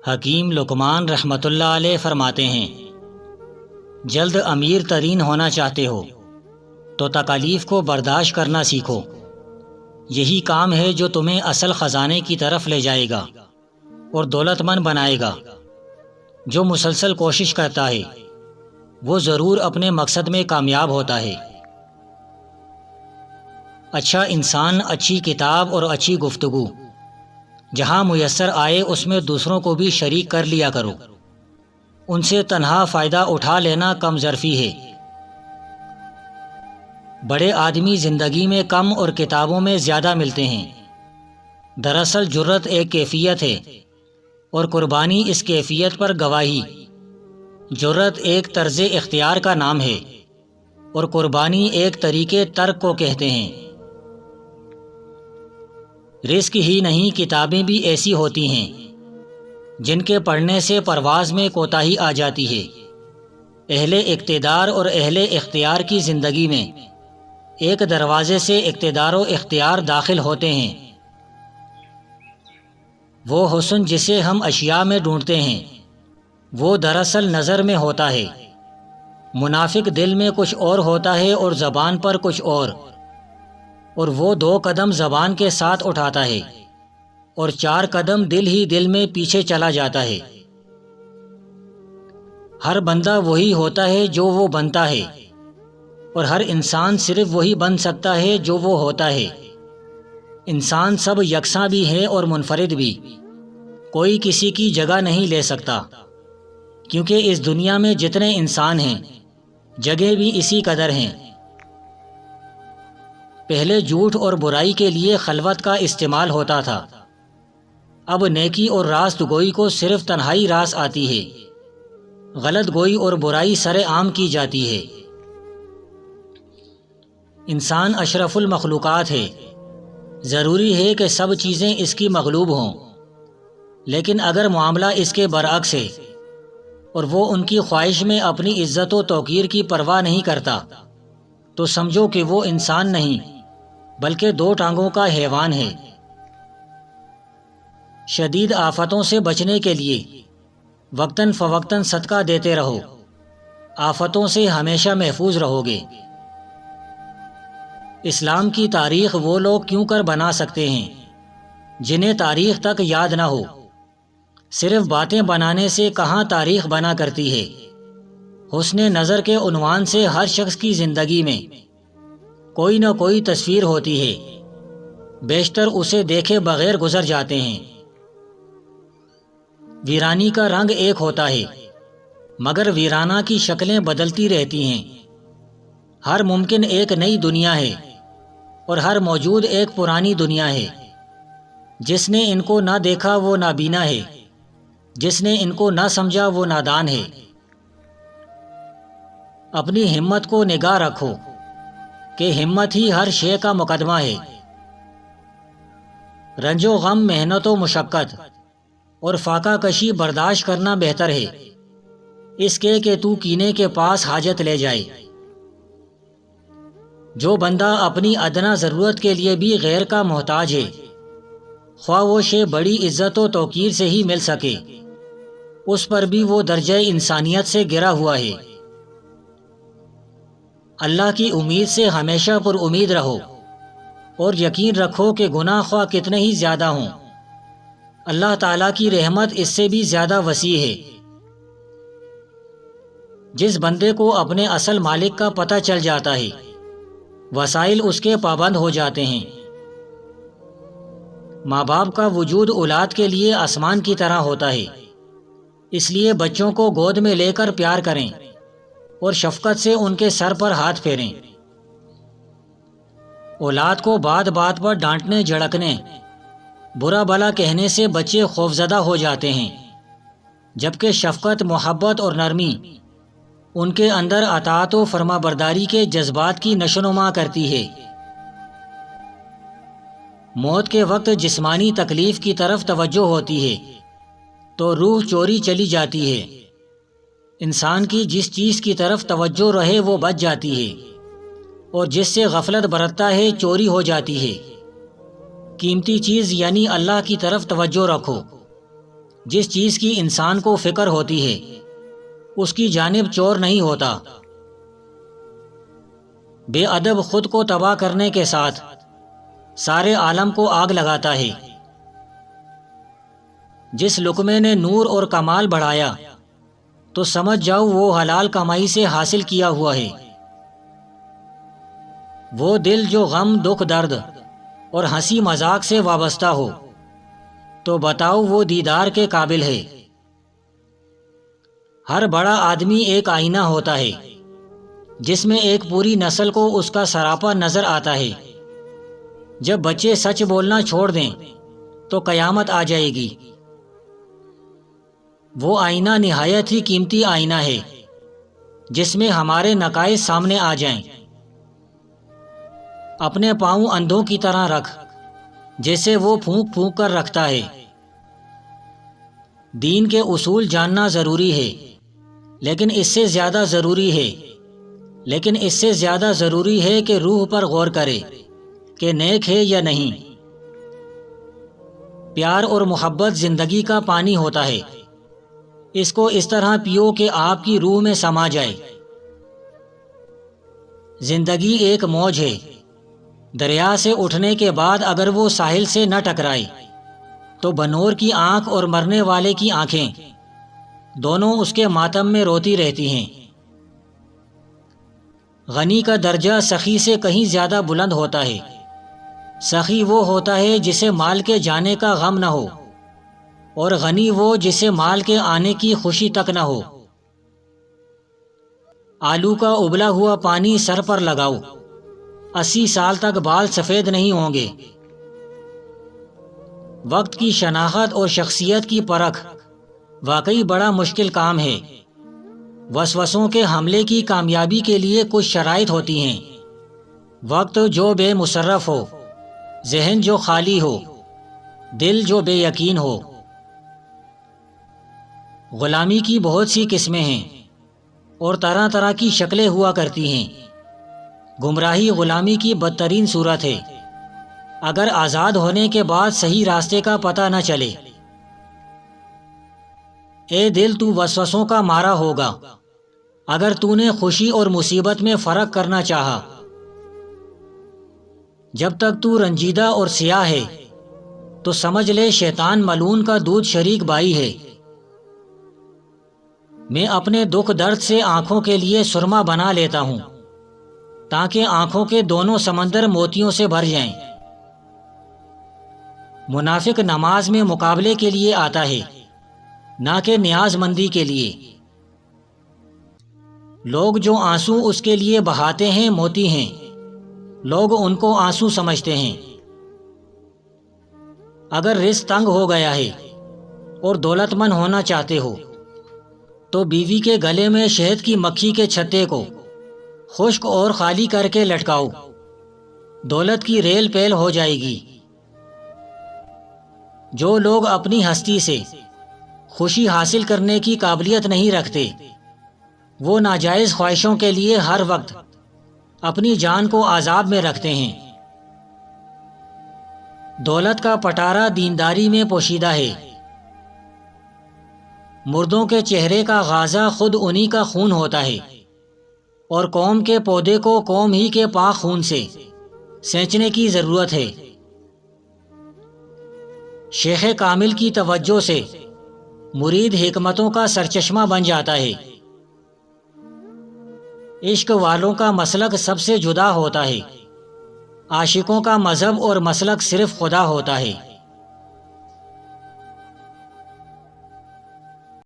حکیم لقمان رحمۃ اللہ علیہ فرماتے ہیں، جلد امیر ترین ہونا چاہتے ہو تو تکالیف کو برداشت کرنا سیکھو۔ یہی کام ہے جو تمہیں اصل خزانے کی طرف لے جائے گا اور دولت مند بنائے گا۔ جو مسلسل کوشش کرتا ہے وہ ضرور اپنے مقصد میں کامیاب ہوتا ہے۔ اچھا انسان، اچھی کتاب اور اچھی گفتگو جہاں میسر آئے اس میں دوسروں کو بھی شریک کر لیا کرو۔ ان سے تنہا فائدہ اٹھا لینا کم ظرفی ہے۔ بڑے آدمی زندگی میں کم اور کتابوں میں زیادہ ملتے ہیں۔ دراصل جرت ایک کیفیت ہے اور قربانی اس کیفیت پر گواہی۔ جرت ایک طرز اختیار کا نام ہے اور قربانی ایک طریقے ترک کو کہتے ہیں۔ رزق ہی نہیں، کتابیں بھی ایسی ہوتی ہیں جن کے پڑھنے سے پرواز میں کوتاہی آ جاتی ہے۔ اہل اقتدار اور اہل اختیار کی زندگی میں ایک دروازے سے اقتدار و اختیار داخل ہوتے ہیں۔ وہ حسن جسے ہم اشیاء میں ڈھونڈتے ہیں وہ دراصل نظر میں ہوتا ہے۔ منافق دل میں کچھ اور ہوتا ہے اور زبان پر کچھ اور وہ 2 قدم زبان کے ساتھ اٹھاتا ہے اور 4 قدم دل ہی دل میں پیچھے چلا جاتا ہے۔ ہر بندہ وہی ہوتا ہے جو وہ بنتا ہے، اور ہر انسان صرف وہی بن سکتا ہے جو وہ ہوتا ہے۔ انسان سب یکساں بھی ہے اور منفرد بھی، کوئی کسی کی جگہ نہیں لے سکتا، کیونکہ اس دنیا میں جتنے انسان ہیں جگہ بھی اسی قدر ہیں۔ پہلے جھوٹ اور برائی کے لیے خلوت کا استعمال ہوتا تھا، اب نیکی اور راست گوئی کو صرف تنہائی راس آتی ہے۔ غلط گوئی اور برائی سر عام کی جاتی ہے۔ انسان اشرف المخلوقات ہے، ضروری ہے کہ سب چیزیں اس کی مغلوب ہوں، لیکن اگر معاملہ اس کے برعکس ہے اور وہ ان کی خواہش میں اپنی عزت و توقیر کی پرواہ نہیں کرتا تو سمجھو کہ وہ انسان نہیں بلکہ 2 ٹانگوں کا حیوان ہے۔ شدید آفتوں سے بچنے کے لیے وقتاً فوقتاً صدقہ دیتے رہو، آفتوں سے ہمیشہ محفوظ رہو گے۔ اسلام کی تاریخ وہ لوگ کیوں کر بنا سکتے ہیں جنہیں تاریخ تک یاد نہ ہو۔ صرف باتیں بنانے سے کہاں تاریخ بنا کرتی ہے۔ حسن نظر کے عنوان سے ہر شخص کی زندگی میں کوئی نہ کوئی تصویر ہوتی ہے، بیشتر اسے دیکھے بغیر گزر جاتے ہیں۔ ویرانی کا رنگ ایک ہوتا ہے مگر ویرانہ کی شکلیں بدلتی رہتی ہیں۔ ہر ممکن ایک نئی دنیا ہے اور ہر موجود ایک پرانی دنیا ہے۔ جس نے ان کو نہ دیکھا وہ نابینا ہے، جس نے ان کو نہ سمجھا وہ نادان ہے۔ اپنی ہمت کو نگاہ رکھو کہ ہمت ہی ہر شے کا مقدمہ ہے۔ رنج و غم، محنت و مشقت اور فاقہ کشی برداشت کرنا بہتر ہے اس کے کہ تو کینے کے پاس حاجت لے جائے۔ جو بندہ اپنی ادنا ضرورت کے لیے بھی غیر کا محتاج ہے، خواہ وہ شے بڑی عزت و توقیر سے ہی مل سکے، اس پر بھی وہ درجہ انسانیت سے گرا ہوا ہے۔ اللہ کی امید سے ہمیشہ پر امید رہو اور یقین رکھو کہ گناہ خواہ کتنے ہی زیادہ ہوں، اللہ تعالیٰ کی رحمت اس سے بھی زیادہ وسیع ہے۔ جس بندے کو اپنے اصل مالک کا پتہ چل جاتا ہے، وسائل اس کے پابند ہو جاتے ہیں۔ ماں باپ کا وجود اولاد کے لیے آسمان کی طرح ہوتا ہے، اس لیے بچوں کو گود میں لے کر پیار کریں اور شفقت سے ان کے سر پر ہاتھ پھیریں۔ اولاد کو بات بات پر ڈانٹنے، جھڑکنے، برا بھلا کہنے سے بچے خوفزدہ ہو جاتے ہیں، جبکہ شفقت، محبت اور نرمی ان کے اندر اطاعت و فرما برداری کے جذبات کی نشوونما کرتی ہے۔ موت کے وقت جسمانی تکلیف کی طرف توجہ ہوتی ہے تو روح چوری چلی جاتی ہے۔ انسان کی جس چیز کی طرف توجہ رہے وہ بچ جاتی ہے، اور جس سے غفلت برتتا ہے چوری ہو جاتی ہے۔ قیمتی چیز یعنی اللہ کی طرف توجہ رکھو۔ جس چیز کی انسان کو فکر ہوتی ہے اس کی جانب چور نہیں ہوتا۔ بے ادب خود کو تباہ کرنے کے ساتھ سارے عالم کو آگ لگاتا ہے۔ جس لقمے نے نور اور کمال بڑھایا تو سمجھ جاؤ وہ حلال کمائی سے حاصل کیا ہوا ہے۔ وہ دل جو غم، دکھ، درد اور ہنسی مذاق سے وابستہ ہو تو بتاؤ وہ دیدار کے قابل ہے۔ ہر بڑا آدمی ایک آئینہ ہوتا ہے جس میں ایک پوری نسل کو اس کا سراپا نظر آتا ہے۔ جب بچے سچ بولنا چھوڑ دیں تو قیامت آ جائے گی۔ وہ آئینہ نہایت ہی قیمتی آئینہ ہے جس میں ہمارے نقائص سامنے آ جائیں۔ اپنے پاؤں اندھوں کی طرح رکھ جیسے وہ پھونک پھونک کر رکھتا ہے۔ دین کے اصول جاننا ضروری ہے، لیکن اس سے زیادہ ضروری ہے کہ روح پر غور کرے کہ نیک ہے یا نہیں۔ پیار اور محبت زندگی کا پانی ہوتا ہے، اس کو اس طرح پیو کہ آپ کی روح میں سما جائے۔ زندگی ایک موج ہے، دریا سے اٹھنے کے بعد اگر وہ ساحل سے نہ ٹکرائے تو بنور کی آنکھ اور مرنے والے کی آنکھیں دونوں اس کے ماتم میں روتی رہتی ہیں۔ غنی کا درجہ سخی سے کہیں زیادہ بلند ہوتا ہے۔ سخی وہ ہوتا ہے جسے مال کے جانے کا غم نہ ہو، اور غنی وہ جسے مال کے آنے کی خوشی تک نہ ہو۔ آلو کا ابلا ہوا پانی سر پر لگاؤ، 80 سال تک بال سفید نہیں ہوں گے۔ وقت کی شناخت اور شخصیت کی پرکھ واقعی بڑا مشکل کام ہے۔ وسوسوں کے حملے کی کامیابی کے لیے کچھ شرائط ہوتی ہیں۔ وقت جو بے مصرف ہو، ذہن جو خالی ہو، دل جو بے یقین ہو۔ غلامی کی بہت سی قسمیں ہیں اور طرح طرح کی شکلیں ہوا کرتی ہیں۔ گمراہی غلامی کی بدترین صورت ہے، اگر آزاد ہونے کے بعد صحیح راستے کا پتہ نہ چلے۔ اے دل، تو وسوسوں کا مارا ہوگا اگر تو نے خوشی اور مصیبت میں فرق کرنا چاہا۔ جب تک تو رنجیدہ اور سیاہ ہے تو سمجھ لے شیطان ملعون کا دودھ شریک بائی ہے۔ میں اپنے دکھ درد سے آنکھوں کے لیے سرما بنا لیتا ہوں تاکہ آنکھوں کے دونوں سمندر موتیوں سے بھر جائیں۔ منافق نماز میں مقابلے کے لیے آتا ہے، نہ کہ نیاز مندی کے لیے۔ لوگ جو آنسو اس کے لیے بہاتے ہیں موتی ہیں، لوگ ان کو آنسو سمجھتے ہیں۔ اگر رزق تنگ ہو گیا ہے اور دولت مند ہونا چاہتے ہو تو بیوی کے گلے میں شہد کی مکھی کے چھتے کو خشک اور خالی کر کے لٹکاؤ، دولت کی ریل پیل ہو جائے گی۔ جو لوگ اپنی ہستی سے خوشی حاصل کرنے کی قابلیت نہیں رکھتے، وہ ناجائز خواہشوں کے لیے ہر وقت اپنی جان کو عذاب میں رکھتے ہیں۔ دولت کا پٹارا دینداری میں پوشیدہ ہے۔ مردوں کے چہرے کا غازہ خود انہی کا خون ہوتا ہے، اور قوم کے پودے کو قوم ہی کے پاک خون سے سینچنے کی ضرورت ہے۔ شیخ کامل کی توجہ سے مرید حکمتوں کا سرچشمہ بن جاتا ہے۔ عشق والوں کا مسلک سب سے جدا ہوتا ہے، عاشقوں کا مذہب اور مسلک صرف خدا ہوتا ہے۔